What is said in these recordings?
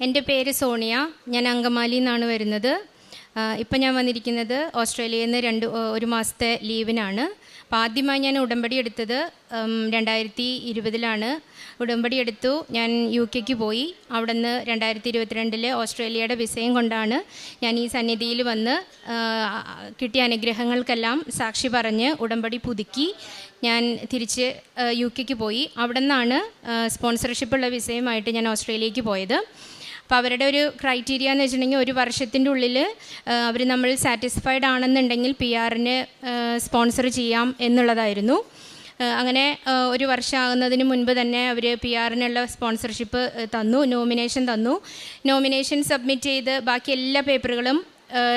എൻ്റെ പേര് സോണിയ. ഞാൻ അങ്കമാലിയിൽ നിന്നാണ് വരുന്നത്. ഇപ്പം ഞാൻ വന്നിരിക്കുന്നത് ഓസ്ട്രേലിയയിൽ നിന്ന് ഒരു മാസത്തെ ലീവിനാണ്. അപ്പോൾ ആദ്യമായി ഞാൻ ഉടമ്പടി എടുത്തത് 2020 ഉടമ്പടി എടുത്തു. ഞാൻ UK പോയി. അവിടെ നിന്ന് 2022 ഓസ്ട്രേലിയയുടെ വിസയും കൊണ്ടാണ് ഞാൻ ഈ സന്നിധിയിൽ വന്ന് കിട്ടിയ അനുഗ്രഹങ്ങൾക്കെല്ലാം സാക്ഷി പറഞ്ഞ് ഉടമ്പടി പുതുക്കി ഞാൻ തിരിച്ച് UK പോയി. അവിടെ നിന്നാണ് സ്പോൺസർഷിപ്പുള്ള വിസയുമായിട്ട് ഞാൻ ഓസ്ട്രേലിയക്ക് പോയത്. അപ്പോൾ അവരുടെ ഒരു ക്രൈറ്റീരിയ എന്ന് വെച്ചിട്ടുണ്ടെങ്കിൽ 1 വർഷത്തിൻ്റെ ഉള്ളിൽ അവർ നമ്മൾ സാറ്റിസ്ഫൈഡ് ആണെന്നുണ്ടെങ്കിൽ PR-ന് സ്പോൺസർ ചെയ്യാം എന്നുള്ളതായിരുന്നു. അങ്ങനെ 1 വർഷമാകുന്നതിന് മുൻപ് തന്നെ അവർ PR-നുള്ള സ്പോൺസർഷിപ്പ് തന്നു, നോമിനേഷൻ തന്നു. നോമിനേഷൻ സബ്മിറ്റ് ചെയ്ത് ബാക്കി എല്ലാ പേപ്പറുകളും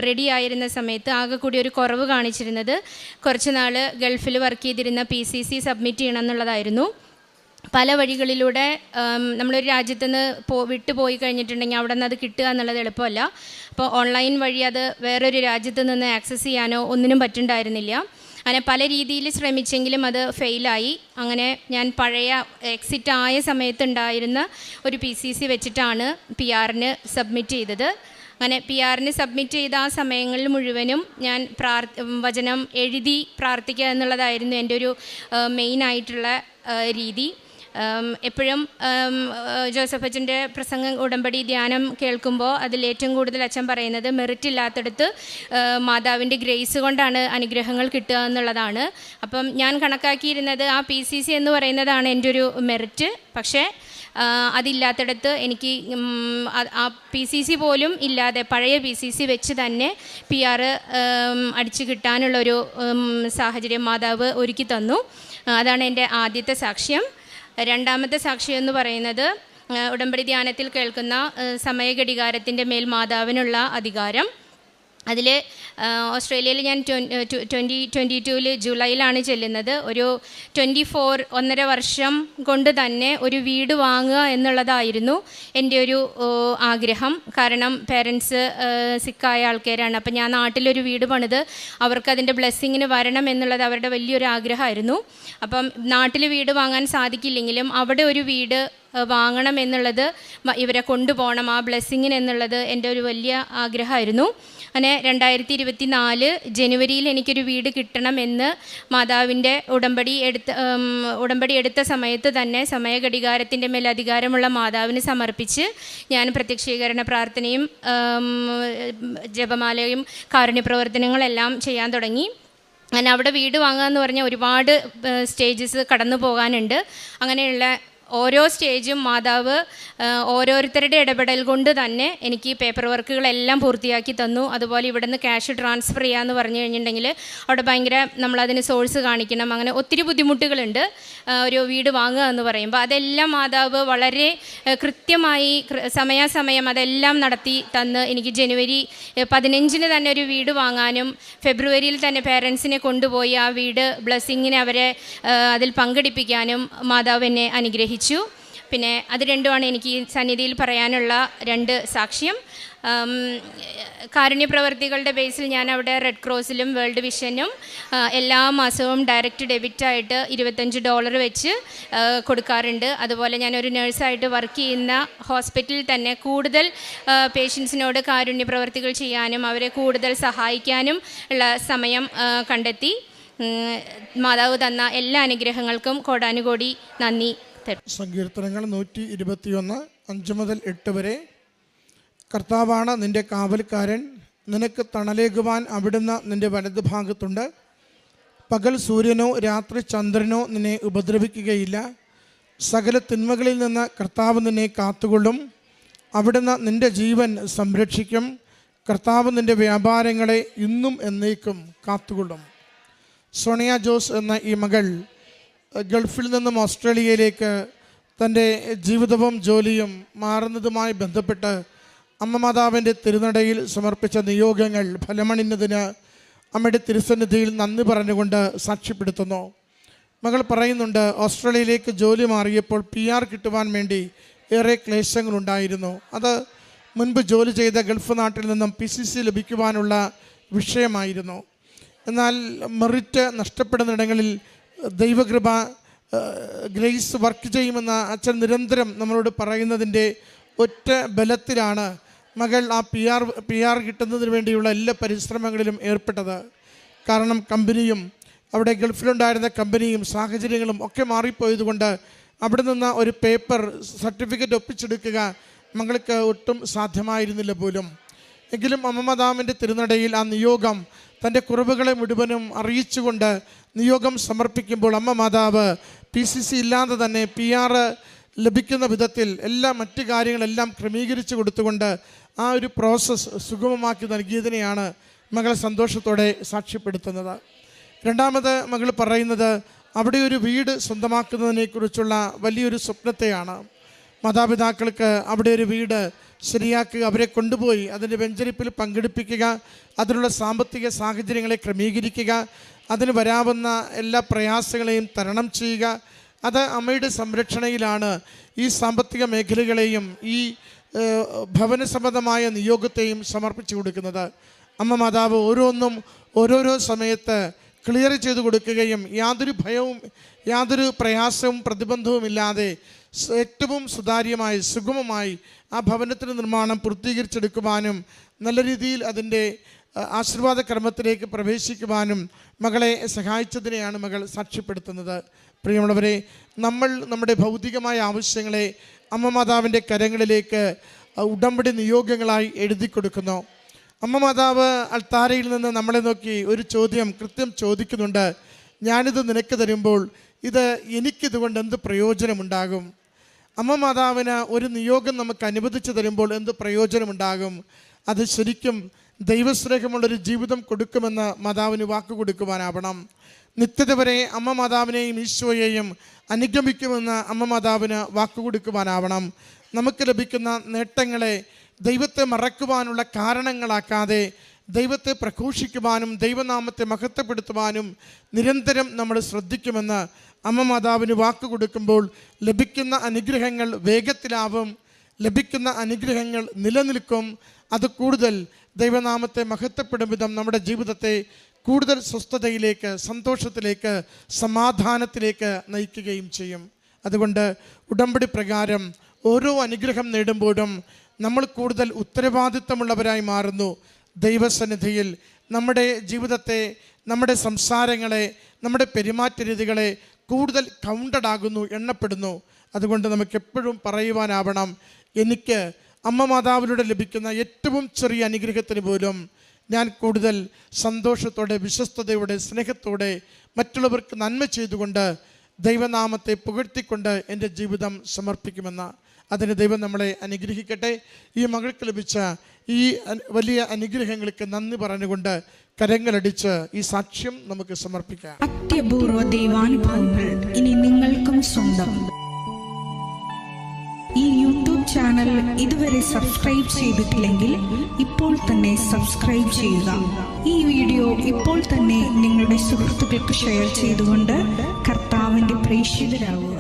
റെഡി ആയിരുന്ന സമയത്ത് ആകെ കൂടി ഒരു കുറവ് കാണിച്ചിരുന്നത് കുറച്ച് നാൾ ഗൾഫിൽ വർക്ക് ചെയ്തിരുന്ന PCC സബ്മിറ്റ് ചെയ്യണം എന്നുള്ളതായിരുന്നു. പല വഴികളിലൂടെ നമ്മളൊരു രാജ്യത്ത് നിന്ന് വിട്ടുപോയി കഴിഞ്ഞിട്ടുണ്ടെങ്കിൽ അവിടെ നിന്ന് അത് കിട്ടുക എന്നുള്ളത് എളുപ്പമല്ല. അപ്പോൾ ഓൺലൈൻ വഴി അത് വേറൊരു രാജ്യത്ത് നിന്ന് ആക്സസ് ചെയ്യാനോ ഒന്നിനും പറ്റുന്നുണ്ടായിരുന്നില്ല. അങ്ങനെ പല രീതിയിൽ ശ്രമിച്ചെങ്കിലും അത് ഫെയിലായി. അങ്ങനെ ഞാൻ പഴയ എക്സിറ്റ് ആയ സമയത്തുണ്ടായിരുന്ന ഒരു PCC വെച്ചിട്ടാണ് PR-ന് സബ്മിറ്റ് ചെയ്തത്. അങ്ങനെ PR-ന് സബ്മിറ്റ് ചെയ്ത ആ സമയങ്ങളിൽ മുഴുവനും ഞാൻ വചനം എഴുതി പ്രാർത്ഥിക്കുക എന്നുള്ളതായിരുന്നു എൻ്റെ ഒരു മെയിനായിട്ടുള്ള രീതി. എപ്പോഴും ജോസഫ് അച്ഛൻ്റെ പ്രസംഗം ഉടമ്പടി ധ്യാനം കേൾക്കുമ്പോൾ അതിലേറ്റവും കൂടുതൽ അച്ഛൻ പറയുന്നത് മെറിറ്റ് ഇല്ലാത്തടത്ത് മാതാവിൻ്റെ ഗ്രേസ് കൊണ്ടാണ് അനുഗ്രഹങ്ങൾ കിട്ടുക എന്നുള്ളതാണ്. അപ്പം ഞാൻ കണക്കാക്കിയിരുന്നത് ആ PCC എന്ന് പറയുന്നതാണ് എൻ്റെ ഒരു മെറിറ്റ്. പക്ഷേ അതില്ലാത്തടത്ത് എനിക്ക് ആ PCC പോലും ഇല്ലാതെ പഴയ PCC വെച്ച് തന്നെ PR അടിച്ചു കിട്ടാനുള്ളൊരു സാഹചര്യം മാതാവ് ഒരുക്കി തന്നു. അതാണ് എൻ്റെ ആദ്യത്തെ സാക്ഷ്യം. രണ്ടാമത്തെ സാക്ഷ്യം എന്ന് പറയുന്നത് ഉടമ്പടി ധ്യാനത്തിൽ കേൾക്കുന്ന സമയഘടികാരത്തിൻ്റെ മേൽ മാതാവിനുള്ള അധികാരം. അതിൽ ഓസ്ട്രേലിയയിൽ ഞാൻ 2022 ജൂലൈയിലാണ് ചെല്ലുന്നത്. ഒരു 1.5 വർഷം കൊണ്ട് തന്നെ ഒരു വീട് വാങ്ങുക എന്നുള്ളതായിരുന്നു എൻ്റെ ഒരു ആഗ്രഹം. കാരണം പേരൻസ് സിക്കായ ആൾക്കാരാണ്. അപ്പം ഞാൻ നാട്ടിലൊരു വീട് പണിത് അവർക്കതിൻ്റെ ബ്ലെസ്സിങ്ങിന് വരണം എന്നുള്ളത് അവരുടെ വലിയൊരു ആഗ്രഹമായിരുന്നു. അപ്പം നാട്ടിൽ വീട് വാങ്ങാൻ സാധിക്കില്ലെങ്കിലും അവിടെ ഒരു വീട് വാങ്ങണം എന്നുള്ളത്, ഇവരെ കൊണ്ടുപോകണം ആ ബ്ലെസ്സിങ്ങിന് എന്നുള്ളത് എൻ്റെ ഒരു വലിയ ആഗ്രഹമായിരുന്നു. അങ്ങനെ 2024 ജനുവരിയിൽ എനിക്കൊരു വീട് കിട്ടണമെന്ന് മാതാവിൻ്റെ ഉടമ്പടി എടുത്ത സമയത്ത് തന്നെ സമയഘടികാരത്തിൻ്റെ മേൽ അധികാരമുള്ള മാതാവിന് സമർപ്പിച്ച് ഞാൻ പ്രത്യക്ഷീകരണ പ്രാർത്ഥനയും ജപമാലയും കാരുണ്യപ്രവർത്തനങ്ങളെല്ലാം ചെയ്യാൻ തുടങ്ങി. അങ്ങനെ അവിടെ വീട് വാങ്ങുക എന്ന് പറഞ്ഞാൽ ഒരുപാട് സ്റ്റേജസ് കടന്നു പോകാനുണ്ട്. അങ്ങനെയുള്ള ഓരോ സ്റ്റേജും മാതാവ് ഓരോരുത്തരുടെ ഇടപെടൽ കൊണ്ട് തന്നെ എനിക്ക് പേപ്പർ വർക്കുകളെല്ലാം പൂർത്തിയാക്കി തന്നു. അതുപോലെ ഇവിടെ നിന്ന് ക്യാഷ് ട്രാൻസ്ഫർ ചെയ്യാമെന്ന് പറഞ്ഞു കഴിഞ്ഞിട്ടുണ്ടെങ്കിൽ അവിടെ ഭയങ്കര നമ്മളതിന് സോഴ്സ് കാണിക്കണം. അങ്ങനെ ഒത്തിരി ബുദ്ധിമുട്ടുകളുണ്ട് ഒരു വീട് വാങ്ങുക എന്ന് പറയുമ്പോൾ. അതെല്ലാം മാതാവ് വളരെ കൃത്യമായി സമയാസമയം അതെല്ലാം നടത്തി തന്ന് എനിക്ക് ജനുവരി 15 തന്നെ ഒരു വീട് വാങ്ങാനും ഫെബ്രുവരിയിൽ തന്നെ പേരൻസിനെ കൊണ്ടുപോയി ആ വീട് ബ്ലെസ്സിങ്ങിനെ അവരെ അതിൽ പങ്കെടുപ്പിക്കാനും മാതാവ് എന്നെ അനുഗ്രഹിച്ചു. പിന്നെ അത് രണ്ടുമാണ് എനിക്ക് ഈ സന്നിധിയിൽ പറയാനുള്ള 2 സാക്ഷ്യം. കാരുണ്യപ്രവർത്തികളുടെ ബേസിൽ ഞാൻ അവിടെ റെഡ് ക്രോസിലും വേൾഡ് വിഷനും എല്ലാ മാസവും ഡയറക്റ്റ് ഡെബിറ്റായിട്ട് $25 വെച്ച് കൊടുക്കാറുണ്ട്. അതുപോലെ ഞാനൊരു നഴ്സായിട്ട് വർക്ക് ചെയ്യുന്ന ഹോസ്പിറ്റലിൽ തന്നെ കൂടുതൽ പേഷ്യൻസിനോട് കാരുണ്യപ്രവർത്തികൾ ചെയ്യാനും അവരെ കൂടുതൽ സഹായിക്കാനും ഉള്ള സമയം കണ്ടെത്തി. മാതാവ് തന്ന എല്ലാ അനുഗ്രഹങ്ങൾക്കും കോടാനുകോടി നന്ദി. സങ്കീർത്തനങ്ങൾ 121 5 മുതൽ 8 വരെ. കർത്താവാണ് നിൻ്റെ കാവൽക്കാരൻ, നിനക്ക് തണലേകുവാൻ അവിടുന്ന് നിൻ്റെ വലതുഭാഗത്തുണ്ട്. പകൽ സൂര്യനോ രാത്രി ചന്ദ്രനോ നിന്നെ ഉപദ്രവിക്കുകയില്ല. സകല തിന്മകളിൽ നിന്ന് കർത്താവ് നിന്നെ കാത്തുകൊള്ളും. അവിടുന്ന് നിൻ്റെ ജീവൻ സംരക്ഷിക്കും. കർത്താവ് നിൻ്റെ വ്യാപാരങ്ങളെ ഇന്നും എന്നേക്കും കാത്തുകൊള്ളും. സോണിയ ജോസ് എന്ന ഈ മകൾ ഗൾഫിൽ നിന്നും ഓസ്ട്രേലിയയിലേക്ക് തൻ്റെ ജീവിതവും ജോലിയും മാറുന്നതുമായി ബന്ധപ്പെട്ട് അമ്മ മാതാവിൻ്റെ തിരുനടയിൽ സമർപ്പിച്ച നിയോഗങ്ങൾ ഫലമണിഞ്ഞതിന് അമ്മയുടെ തിരുസന്നിധിയിൽ നന്ദി പറഞ്ഞുകൊണ്ട് സാക്ഷ്യപ്പെടുത്തുന്നു. മകൾ പറയുന്നുണ്ട്, ഓസ്ട്രേലിയയിലേക്ക് ജോലി മാറിയപ്പോൾ PR കിട്ടുവാൻ വേണ്ടി ഏറെ ക്ലേശങ്ങളുണ്ടായിരുന്നു. അത് മുൻപ് ജോലി ചെയ്ത ഗൾഫ് നാട്ടിൽ നിന്നും PCC ലഭിക്കുവാനുള്ള വിഷയമായിരുന്നു. എന്നാൽ മെറിറ്റ് നഷ്ടപ്പെടുന്നിടങ്ങളിൽ ദൈവകൃപ ഗ്രേസ് വർക്ക് ചെയ്യുമെന്ന് അച്ഛൻ നിരന്തരം നമ്മളോട് പറയുന്നതിൻ്റെ ഒറ്റ ബലത്തിലാണ് മകൾ ആ പി ആർ കിട്ടുന്നതിന് വേണ്ടിയുള്ള എല്ലാ പരിശ്രമങ്ങളിലും ഏർപ്പെട്ടത്. കാരണം കമ്പനിയും അവിടെ ഗൾഫിലുണ്ടായിരുന്ന കമ്പനിയും സാഹചര്യങ്ങളും ഒക്കെ മാറിപ്പോയതുകൊണ്ട് അവിടെ നിന്ന് ഒരു പേപ്പർ സർട്ടിഫിക്കറ്റ് ഒപ്പിച്ചെടുക്കുക മകൾക്ക് ഒട്ടും സാധ്യമായിരുന്നില്ല പോലും. എങ്കിലും അമ്മ മാതാവിൻ്റെ തിരുനടയിൽ ആ നിയോഗം തൻ്റെ കുറവുകളെ മുഴുവനും അറിയിച്ചുകൊണ്ട് നിയോഗം സമർപ്പിക്കുമ്പോൾ അമ്മ മാതാവ് PCC ഇല്ലാതെ തന്നെ PR ലഭിക്കുന്ന വിധത്തിൽ എല്ലാ മറ്റു കാര്യങ്ങളെല്ലാം ക്രമീകരിച്ച് കൊടുത്തുകൊണ്ട് ആ ഒരു പ്രോസസ്സ് സുഗമമാക്കി നൽകിയതിനെയാണ് മകൾ സന്തോഷത്തോടെ സാക്ഷ്യപ്പെടുത്തുന്നത്. രണ്ടാമത് മകൾ പറയുന്നത് അവിടെ ഒരു വീട് സ്വന്തമാക്കുന്നതിനെക്കുറിച്ചുള്ള വലിയൊരു സ്വപ്നത്തെയാണ്. മാതാപിതാക്കൾക്ക് അവിടെ ഒരു വീട് ശരിയാക്കുക, അവരെ കൊണ്ടുപോയി അതിൻ്റെ വെഞ്ചരിപ്പിൽ പങ്കെടുപ്പിക്കുക, അതിനുള്ള സാമ്പത്തിക സാഹചര്യങ്ങളെ ക്രമീകരിക്കുക, അതിന് വരാവുന്ന എല്ലാ പ്രയാസങ്ങളെയും തരണം ചെയ്യുക, അത് അമ്മയുടെ സംരക്ഷണയിലാണ് ഈ സാമ്പത്തിക മേഖലകളെയും ഈ ഭവന സംബന്ധമായ നിയോഗത്തെയും സമർപ്പിച്ചു കൊടുക്കുന്നത്. അമ്മ മാതാവ് ഓരോന്നും ഓരോരോ സമയത്ത് ക്ലിയർ ചെയ്ത് കൊടുക്കുകയും യാതൊരു ഭയവും യാതൊരു പ്രയാസവും പ്രതിബന്ധവും ഇല്ലാതെ ഏറ്റവും സുതാര്യമായി സുഗമമായി ആ ഭവനത്തിൻ്റെ നിർമ്മാണം പൂർത്തീകരിച്ചെടുക്കുവാനും നല്ല രീതിയിൽ അതിൻ്റെ ആശീർവാദ ക്രമത്തിലേക്ക് പ്രവേശിക്കുവാനും മകളെ സഹായിച്ചതിനെയാണ് മകൾ സാക്ഷ്യപ്പെടുത്തുന്നത്. പ്രിയമുള്ളവരെ, നമ്മൾ നമ്മുടെ ഭൗതികമായ ആവശ്യങ്ങളെ അമ്മ മാതാവിൻ്റെ കരങ്ങളിലേക്ക് ഉടമ്പടി നിയോഗങ്ങളായി എഴുതി കൊടുക്കുന്നു. അമ്മ മാതാവ് അൾത്താരയിൽ നിന്ന് നമ്മളെ നോക്കി ഒരു ചോദ്യം കൃത്യം ചോദിക്കുന്നുണ്ട്. ഞാനിത് നിനക്ക് തരുമ്പോൾ ഇത് എനിക്കിതുകൊണ്ട് എന്ത് പ്രയോജനമുണ്ടാകും? അമ്മ മാതാവിന് ഒരു നിയോഗം നമുക്ക് അനുവദിച്ച് തരുമ്പോൾ എന്ത് പ്രയോജനമുണ്ടാകും? അത് ശരിക്കും ദൈവസ്നേഹമുള്ളൊരു ജീവിതം കൊടുക്കുമെന്ന് മാതാവിന് വാക്ക് കൊടുക്കുവാനാവണം. നിത്യത വരെ അമ്മ മാതാവിനെയും ഈശോയെയും അനുഗമിക്കുമെന്ന് അമ്മ മാതാവിന് വാക്ക് കൊടുക്കുവാനാവണം. നമുക്ക് ലഭിക്കുന്ന നേട്ടങ്ങളെ ദൈവത്തെ മറക്കുവാനുള്ള കാരണങ്ങളാക്കാതെ ദൈവത്തെ പ്രഘോഷിക്കുവാനും ദൈവനാമത്തെ മഹത്വപ്പെടുത്തുവാനും നിരന്തരം നമ്മൾ ശ്രദ്ധിക്കുമെന്ന് അമ്മ മാതാവിന് വാക്ക് കൊടുക്കുമ്പോൾ ലഭിക്കുന്ന അനുഗ്രഹങ്ങൾ വേഗത്തിലാവും, ലഭിക്കുന്ന അനുഗ്രഹങ്ങൾ നിലനിൽക്കും. അത് കൂടുതൽ ദൈവനാമത്തെ മഹത്വപ്പെടും വിധം നമ്മുടെ ജീവിതത്തെ കൂടുതൽ സ്വസ്ഥതയിലേക്ക്, സന്തോഷത്തിലേക്ക്, സമാധാനത്തിലേക്ക് നയിക്കുകയും ചെയ്യും. അതുകൊണ്ട് ഉടമ്പടി പ്രകാരം ഓരോ അനുഗ്രഹം നേടുമ്പോഴും നമ്മൾ കൂടുതൽ ഉത്തരവാദിത്തമുള്ളവരായി മാറുന്നു. ദൈവസന്നിധിയിൽ നമ്മുടെ ജീവിതത്തെ, നമ്മുടെ സംസാരങ്ങളെ, നമ്മുടെ പെരുമാറ്റ രീതികളെ കൂടുതൽ കൗണ്ടഡ് ആകുന്നു, എണ്ണപ്പെടുന്നു. അതുകൊണ്ട് നമുക്കെപ്പോഴും പറയുവാനാവണം, എനിക്ക് അമ്മ മാതാവിലൂടെ ലഭിക്കുന്ന ഏറ്റവും ചെറിയ അനുഗ്രഹത്തിന് പോലും ഞാൻ കൂടുതൽ സന്തോഷത്തോടെ, വിശ്വസ്തയോടെ, സ്നേഹത്തോടെ മറ്റുള്ളവർക്ക് നന്മ ചെയ്തുകൊണ്ട് ദൈവനാമത്തെ പുകഴ്ത്തിക്കൊണ്ട് എൻ്റെ ജീവിതം സമർപ്പിക്കുമെന്ന്. അതിന് ദൈവം നമ്മളെ അനുഗ്രഹിക്കട്ടെ. ഈ മകൾക്ക് ലഭിച്ച ഈ വലിയ അനുഗ്രഹങ്ങൾക്ക് നന്ദി പറഞ്ഞുകൊണ്ട് കരങ്ങളടിച്ച് ഈ സാക്ഷ്യം നമുക്ക് സമർപ്പിക്കാം. അത്യപൂർവ ദൈവാനുഭവങ്ങൾ ഇനി നിങ്ങൾക്കും സ്വന്തം. ഈ യൂട്യൂബ് ചാനൽ ഇതുവരെ സബ്സ്ക്രൈബ് ചെയ്തിട്ടില്ലെങ്കിൽ ഇപ്പോൾ തന്നെ സബ്സ്ക്രൈബ് ചെയ്യുക. ഈ വീഡിയോ ഇപ്പോൾ തന്നെ നിങ്ങളുടെ സുഹൃത്തുക്കൾക്ക് ഷെയർ ചെയ്തുകൊണ്ട് കർത്താവിൻ്റെ പ്രേക്ഷിതരാകുക.